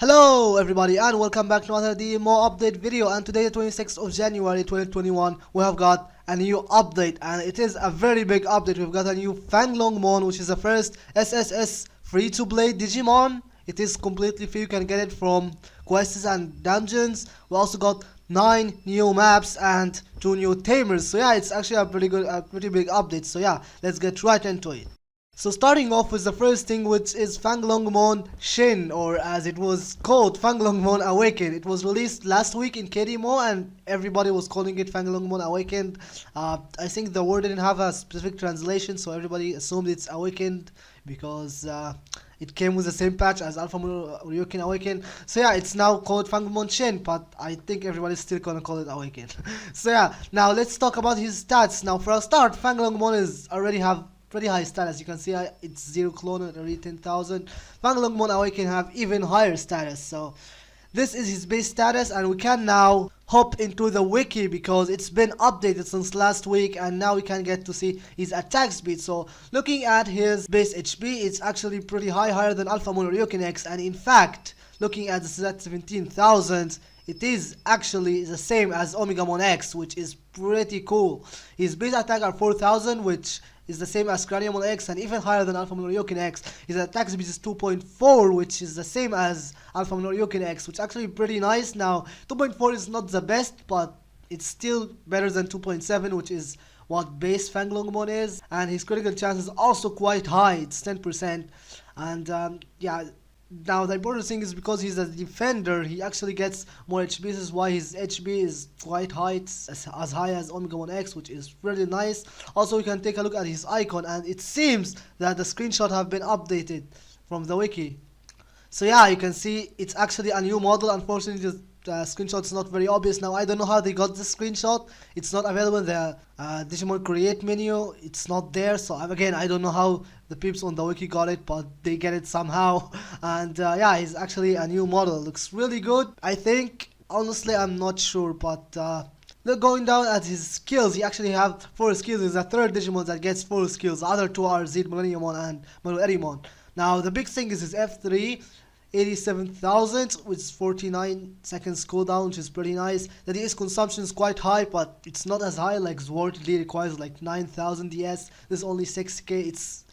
Hello everybody and welcome back to another DMO update video, and today the 26th of January 2021 we have got a new update, and it is a very big update. We've got a new Fanglongmon, which is the first SSS free to play Digimon. It is completely free, you can get it from quests and dungeons. We also got 9 new maps and 2 new Tamers. So yeah, it's actually a pretty big update. So yeah, let's get right into it. So starting off with the first thing, which is Fanglongmon Shin, or as it was called, Fanglongmon Awaken. It was released last week in GDMO and everybody was calling it Fanglongmon Awakened. I think the word didn't have a specific translation, so everybody assumed it's Awakened because it came with the same patch as Alpha Moon Ryukin Awaken. So yeah, it's now called Fanglongmon Shin, but I think everybody's still gonna call it Awaken. So yeah, now let's talk about his stats. Now for a start, Fanglongmon is already have pretty high status. You can see it's 0 clone at already 10,000. Fanglongmon Awaken have even higher status. So this is his base status, and we can now hop into the wiki because it's been updated since last week, and now we can get to see his attack speed. So looking at his base HP, it's actually pretty high, higher than Alpha Moon Ryukin X, and in fact looking at the stat 17,000, it is actually the same as Omegamon X, which is pretty cool. His base attack are 4,000, which is the same as Craniamon X and even higher than Alpha Moon Ryukin X. His attack speed is 2.4, which is the same as Alpha Moon Ryukin X, which is actually pretty nice. Now 2.4 is not the best, but it's still better than 2.7, which is what base Fanglongmon is. And his critical chance is also quite high, it's 10%. And yeah, now the important thing is because he's a defender, he actually gets more HP. This is why his HP is quite high. It's as high as Omegamon X, which is really nice. Also, you can take a look at his icon, and it seems that the screenshot have been updated from the wiki. So yeah, you can see it's actually a new model. Unfortunately, the screenshot is not very obvious. Now I don't know how they got this screenshot. It's not available in the Digimon create menu. It's not there. So again, I don't know how the peeps on the wiki got it, but they get it somehow. And yeah, he's actually a new model. Looks really good, I think. Honestly, I'm not sure, but look, going down at his skills, he actually have 4 skills. He's the third Digimon that gets 4 skills. The other 2 are Z Millenniumon and Meloerimon. Now the big thing is his F3, 87,000, which is 49 seconds cooldown, which is pretty nice. The DS consumption is quite high, but it's not as high like Zwart. It requires like 9,000 DS. This is only 6k. It's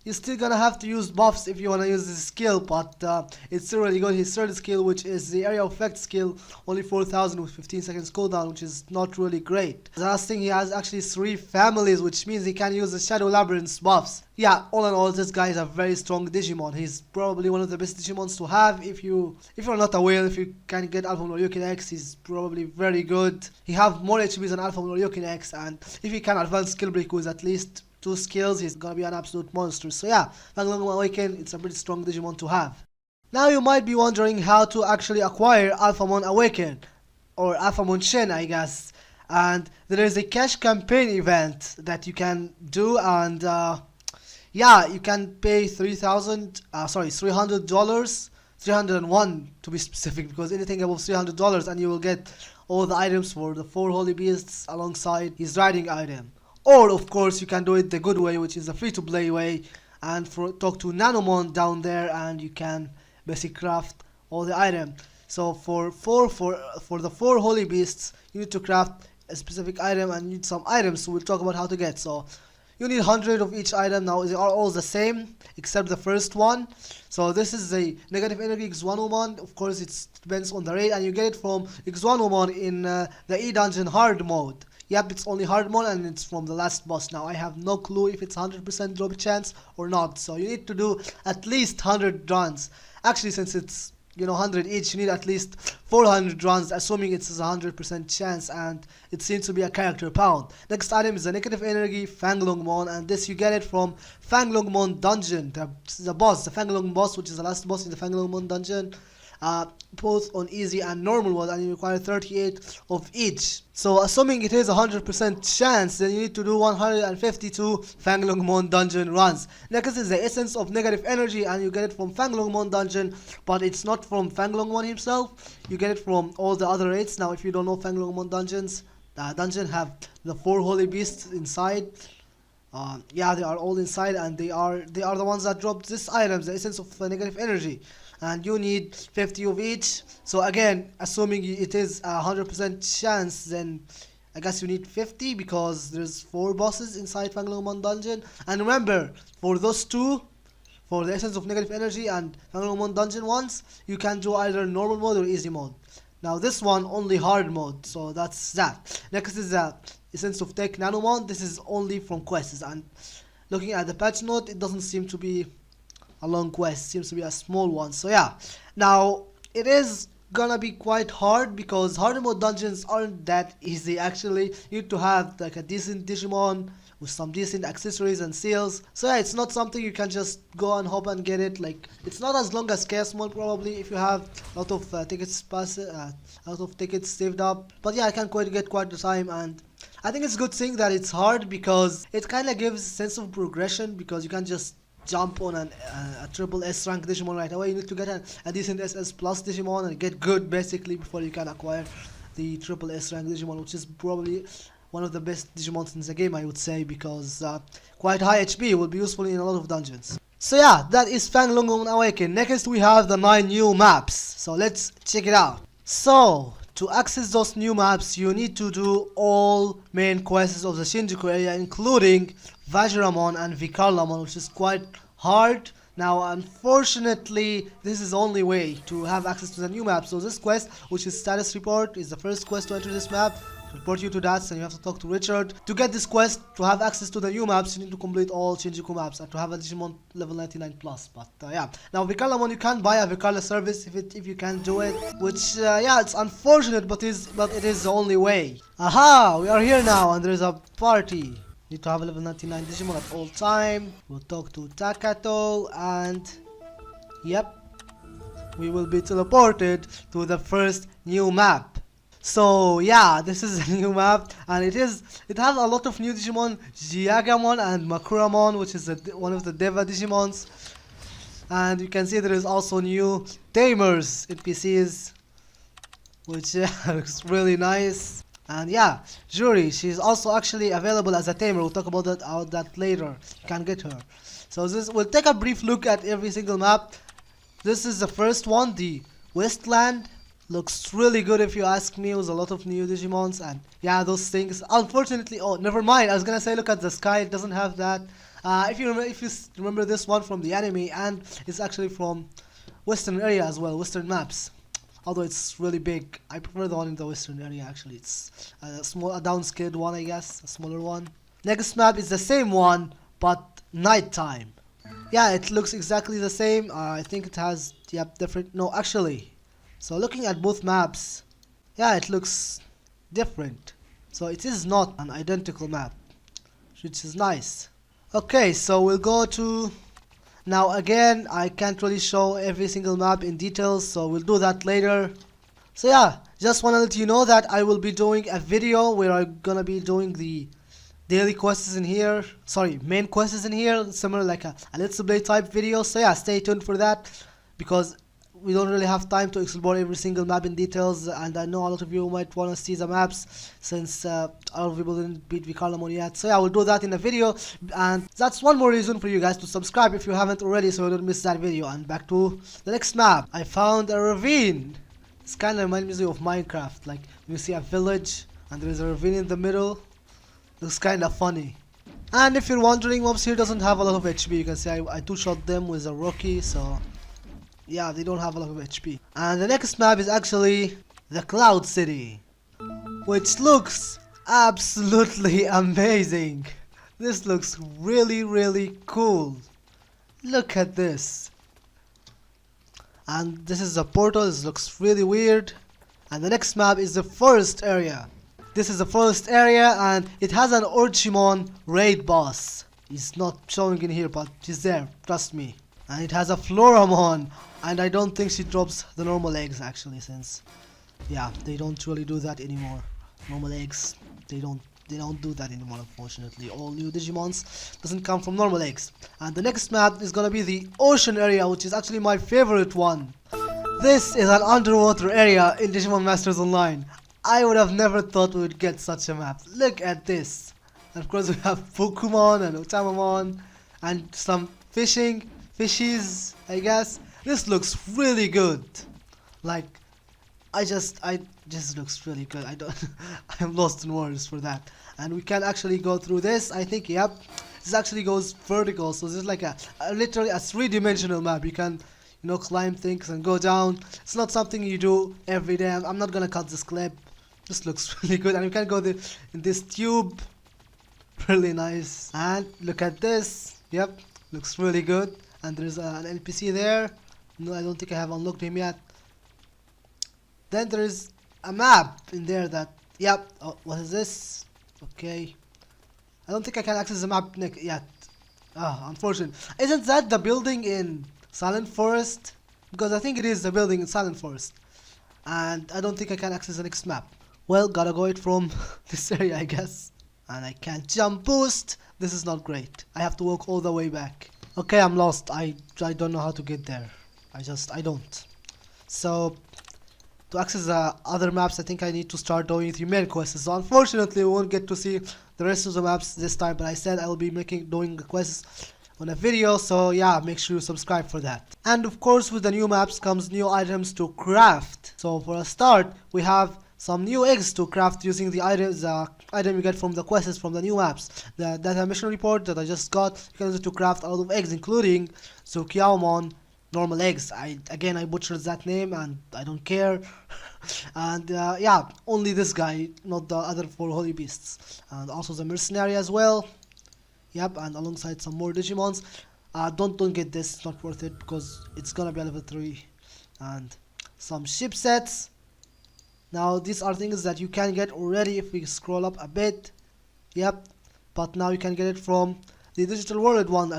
you're still gonna have to use buffs if you wanna use this skill, but it's still really good. His third skill, which is the area of effect skill, only 4,000 with 15 seconds cooldown, which is not really great. The last thing, he has actually 3 families, which means he can use the Shadow Labyrinth buffs. Yeah, all in all, this guy is a very strong Digimon. He's probably one of the best Digimons to have. If you're not a whale, if you can get Alpha Moon Ryukin X, he's probably very good. He have more HP than Alpha Moon Ryukin X, and if he can advance skill break with at least 2 skills, he's gonna be an absolute monster. So yeah, Fanglongmon Awaken, it's a pretty strong Digimon to have. Now you might be wondering how to actually acquire Alphamon Awaken, or Alphamon Shin, I guess. And there is a cash campaign event that you can do, and yeah, you can pay $300, 301 to be specific, because anything above $300 and you will get all the items for the 4 holy beasts alongside his riding item. Or of course you can do it the good way, which is the free to play way, and talk to Nanomon down there and you can basically craft all the item. So for the 4 holy beasts, you need to craft a specific item and you need some items, so we'll talk about how to get. So you need 100 of each item. Now they are all the same except the first one. So this is a negative energy X1 of course it depends on the raid, and you get it from X1 in the E dungeon hard mode. Yep, it's only hard mode and it's from the last boss. Now I have no clue if it's 100% drop chance or not, so you need to do at least 100 runs. Actually, since it's 100 each, you need at least 400 runs, assuming it's a 100% chance, and it seems to be a character pound. Next item is the negative energy Fanglongmon, and this you get it from Fanglongmon dungeon, the boss, the Fanglongmon boss, which is the last boss in the Fanglongmon dungeon. Both on easy and normal mode, and you require 38 of each. So assuming it is 100% chance, then you need to do 152 Fanglongmon dungeon runs. Next is the essence of negative energy, and you get it from Fanglongmon dungeon, but it's not from Fanglongmon himself. You get it from all the other raids. Now if you don't know Fanglongmon dungeons, the dungeon have the 4 holy beasts inside. Yeah, they are all inside, and they are the ones that drop this items, the essence of negative energy. and you need 50 of each. So again, assuming it is a 100% chance, then I guess you need 50 because there's 4 bosses inside Fanglongmon dungeon. And remember, for those two, for the essence of negative energy and Fanglongmon dungeon ones, you can do either normal mode or easy mode. Now this one only hard mode, so that's that. Next is the essence of tech nanomon. This is only from quests, and looking at the patch note, it doesn't seem to be a long quest, it seems to be a small one. So yeah, now it is gonna be quite hard because hard mode dungeons aren't that easy actually. You need to have like a decent Digimon with some decent accessories and seals. So yeah, it's not something you can just go and hop and get it. Like, it's not as long as Chaos Mode probably if you have a lot of tickets saved up. But yeah, I can get quite the time, and I think it's a good thing that it's hard because it kind of gives a sense of progression, because you can't just jump on a triple S rank Digimon right away. You need to get a decent SS plus Digimon and get good basically before you can acquire the triple S rank Digimon, which is probably one of the best Digimons in the game, I would say, because quite high HP will be useful in a lot of dungeons. So yeah, that is Fanglongmon Awaken. Next we have the 9 new maps, so let's check it out. So to access those new maps, you need to do all main quests of the Shinjuku area, including Vajiramon and Vikarlamon, which is quite hard. Now unfortunately, this is the only way to have access to the new map. So this quest, which is status report, is the first quest to enter this map. Report you to that, and you have to talk to Richard. To get this quest, to have access to the new maps, you need to complete all Shinjuku maps and to have a Digimon level 99 plus. But yeah, now Vikarlamon, you can't buy a Vikarla service if you can't do it, which yeah, it's unfortunate, but it is the only way. Aha, we are here now, and there is a party. Need to have a level 99 Digimon at all time. We'll talk to Takato, and yep, we will be teleported to the first new map. So yeah, this is a new map, and it has a lot of new Digimon, Giagamon and Makuramon, which is one of the Deva Digimons. And you can see there is also new Tamers NPCs, which looks really nice. And yeah, Juri, she's also actually available as a Tamer. We'll talk about that later. You can get her. So we'll take a brief look at every single map. This is the first one, the Westland. Looks really good if you ask me, with a lot of new Digimons, and yeah, those things. Unfortunately, oh, never mind. I was gonna say, look at the sky. It doesn't have that. If you remember this one from the anime, and it's actually from Western area as well, Western maps. Although it's really big, I prefer the one in the Western area. Actually, it's a downscaled one, I guess, a smaller one. Next map is the same one, but nighttime. Yeah, it looks exactly the same. I think it has, yep, different. No, actually. So looking at both maps, yeah, it looks different. So it is not an identical map, which is nice. Okay, so we'll go to... Now again, I can't really show every single map in details, so we'll do that later. So yeah, just want to let you know that I will be doing a video where I'm gonna be doing the daily quests in here. Sorry, main quests in here, similar like a Let's Play type video. So yeah, stay tuned for that, because we don't really have time to explore every single map in details, and I know a lot of you might want to see the maps since a lot of people didn't beat Vikarlamon yet. So yeah, we'll do that in a video, and that's one more reason for you guys to subscribe if you haven't already, so you don't miss that video. And back to the next map. I found a ravine. It's kind of reminds me of Minecraft, like you see a village and there is a ravine in the middle. Looks kind of funny. And if you're wondering, mobs here doesn't have a lot of HP. You can see I two-shot them with a Rocky, so yeah, they don't have a lot of HP. And the next map is actually the Cloud City, which looks absolutely amazing. This looks really, really cool. Look at this. And this is a portal. This looks really weird. And the next map is the forest area. This is the forest area, and it has an Orchimon raid boss. He's not showing in here, but he's there, trust me. And it has a Floramon, and I don't think she drops the normal eggs actually, since yeah, they don't really do that anymore. Normal eggs, they don't do that anymore, unfortunately. All new Digimons doesn't come from normal eggs. And the next map is gonna be the ocean area, which is actually my favorite one. This is an underwater area in Digimon Masters Online. I would have never thought we would get such a map. Look at this. And of course we have Pokumon and Otamamon and some fishies, I guess. This looks really good. Like, I just looks really good. I don't I'm lost in words for that. And we can actually go through this. I think, yep, this actually goes vertical, so this is like a literally a three-dimensional map. You can, you know, climb things and go down. It's not something you do every day. I'm not gonna cut this clip. This looks really good. And you can go in this tube. Really nice. And look at this. Yep, looks really good. And there's an NPC there. No, I don't think I have unlocked him yet. Then there's a map in there that, yep, oh, what is this? Okay. I don't think I can access the map yet. Ah, unfortunate. Isn't that the building in Silent Forest? Because I think it is the building in Silent Forest. And I don't think I can access the next map. Well, gotta go it from this area, I guess. And I can't jump boost. This is not great. I have to walk all the way back. Okay, I'm lost. I don't know how to get there. I don't. So, to access the other maps, I think I need to start doing the main quests. So unfortunately, we won't get to see the rest of the maps this time. But I said I will be doing the quests on a video. So yeah, make sure you subscribe for that. And of course, with the new maps comes new items to craft. So for a start, we have some new eggs to craft using the item you get from the quests from the new maps. The data mission report that I just got, you can use it to craft a lot of eggs, including Sukiaomon normal eggs. I butchered that name and I don't care. And yeah, only this guy, not the other 4 holy beasts. And also the mercenary as well. Yep, and alongside some more Digimons. Don't get this, it's not worth it because it's gonna be a level 3. And some ship sets. Now these are things that you can get already if we scroll up a bit. Yep, but now you can get it from the digital world one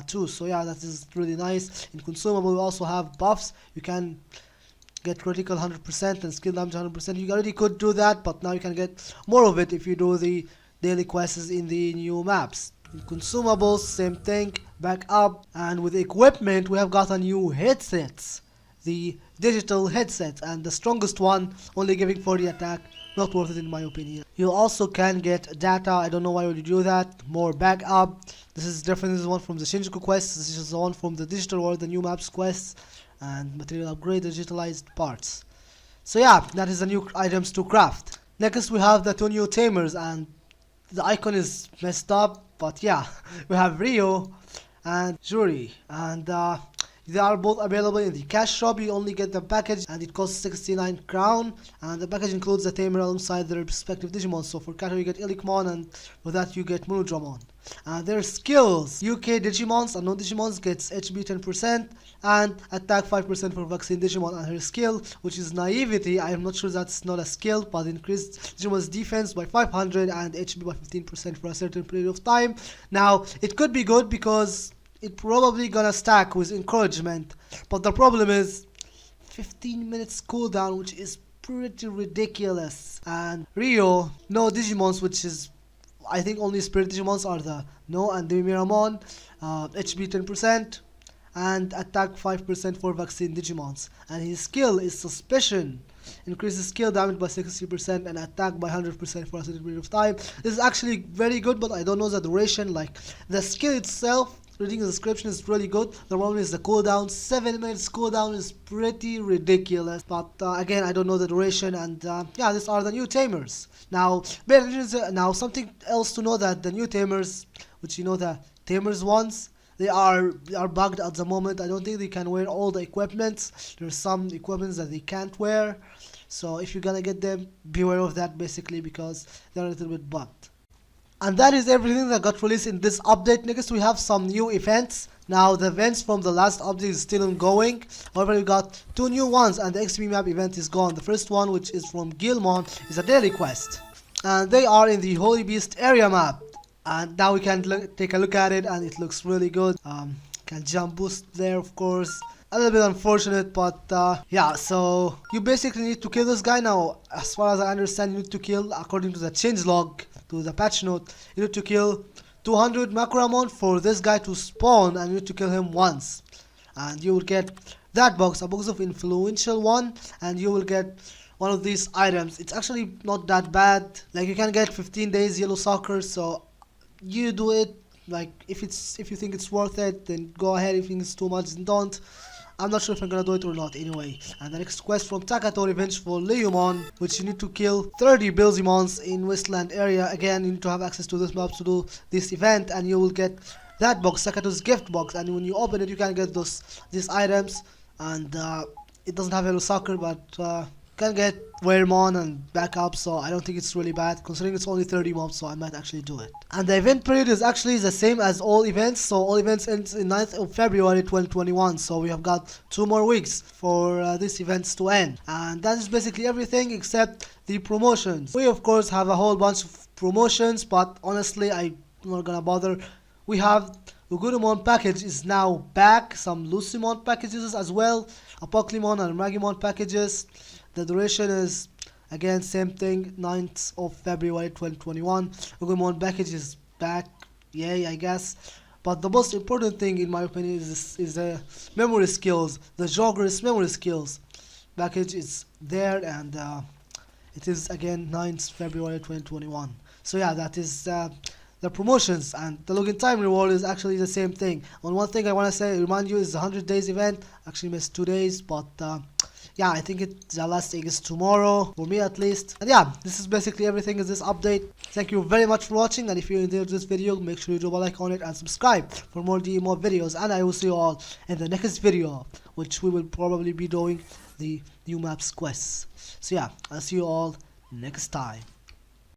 too. So yeah, that is really nice. In consumable we also have buffs. You can get critical 100% and skill damage 100%. You already could do that, but now you can get more of it if you do the daily quests in the new maps. In consumables, same thing, back up. And with equipment we have got a new headsets. The digital headset, and the strongest one only giving 40 attack. Not worth it in my opinion. You also can get data. I don't know why would you do that. More backup. This is different. This is one from the Shinjuku quest. This is the one from the digital world, the new maps quests, and material upgrade, digitalized parts. So yeah, that is the new items to craft. Next we have the 2 new Tamers, and the icon is messed up, but yeah, we have Rio and Juri, and they are both available in the cash shop. You only get the package and it costs 69 crown, and the package includes the tamer alongside their respective Digimon. So for Kato you get Ilikmon, and for that you get Monodramon. Their skills: UK Digimons and non-Digimons gets HP 10% and attack 5% for vaccine Digimon, and her skill, which is naivety, I am not sure that's not a skill, but increased Digimon's defense by 500 and HP by 15% for a certain period of time. Now it could be good because it probably gonna stack with encouragement, but the problem is 15 minutes cooldown, which is pretty ridiculous. And Rio, no Digimons, which is I think only Spirit Digimons are the No and Demiramon, HP 10% and attack 5% for vaccine Digimons, and his skill is Suspicion, increases skill damage by 60% and attack by 100% for a certain period of time. This is actually very good, but I don't know the duration. Like, the skill itself, reading the description, is really good. The problem is the cooldown. 7 minutes cooldown is pretty ridiculous, but again, I don't know the duration. And yeah, these are the new Tamers. Now something else to know, that the new Tamers, which you know the Tamers ones, they are bugged at the moment. I don't think they can wear all the equipments. There's some equipments that they can't wear, so if you're gonna get them, beware of that basically, because they're a little bit bugged. And that is everything that got released in this update. Next we have some new events. Now the events from the last update is still ongoing. However, we got 2 new ones, and the XP map event is gone. The first one, which is from Gilmon, is a daily quest, and they are in the Holy Beast area map. And now we can take a look at it, and it looks really good. Can jump boost there, of course. A little bit unfortunate, but yeah, so you basically need to kill this guy. Now, as far as I understand, you need to kill, according to the changelog, to the patch note, you need to kill 200 Makuramon for this guy to spawn, and you need to kill him once. And you will get that box, a box of influential one, and you will get one of these items. It's actually not that bad. Like, you can get 15 days yellow soccer, so you do it. Like, if you think it's worth it, then go ahead. If you think it's too much, then don't. I'm not sure if I'm gonna do it or not anyway. And the next quest from Takato Revenge for Leomon, which you need to kill 30 Bilzimons in Wasteland area. Again, you need to have access to this map to do this event, and you will get that box, Takato's gift box, and when you open it you can get these items, and it doesn't have Hello Soccer, but can get Wearmon and backup, so I don't think it's really bad considering it's only 30 mobs, so I might actually do it. And the event period is actually the same as all events, so all events ends in 9th of February 2021, so we have got 2 more weeks for these events to end. And that is basically everything except the promotions. We of course have a whole bunch of promotions, but honestly I'm not gonna bother. We have the GDMO package is now back, some Lucimon packages as well, Apoclimon and Magimon packages. The duration is again same thing, 9th of February 2021. GDMO package is back, yay I guess. But the most important thing in my opinion is the memory skills, the Jogger's memory skills package is there, and it is again 9th February 2021. So yeah, that is the promotions, and the login time reward is actually the same thing. One thing I want to say, remind you, is the 100 days event. Actually missed 2 days, but yeah, I think the last thing is tomorrow, for me at least. And yeah, this is basically everything in this update. Thank you very much for watching, and if you enjoyed this video, make sure you drop a like on it and subscribe for more DMO videos, and I will see you all in the next video, which we will probably be doing the new maps quests. So yeah, I'll see you all next time.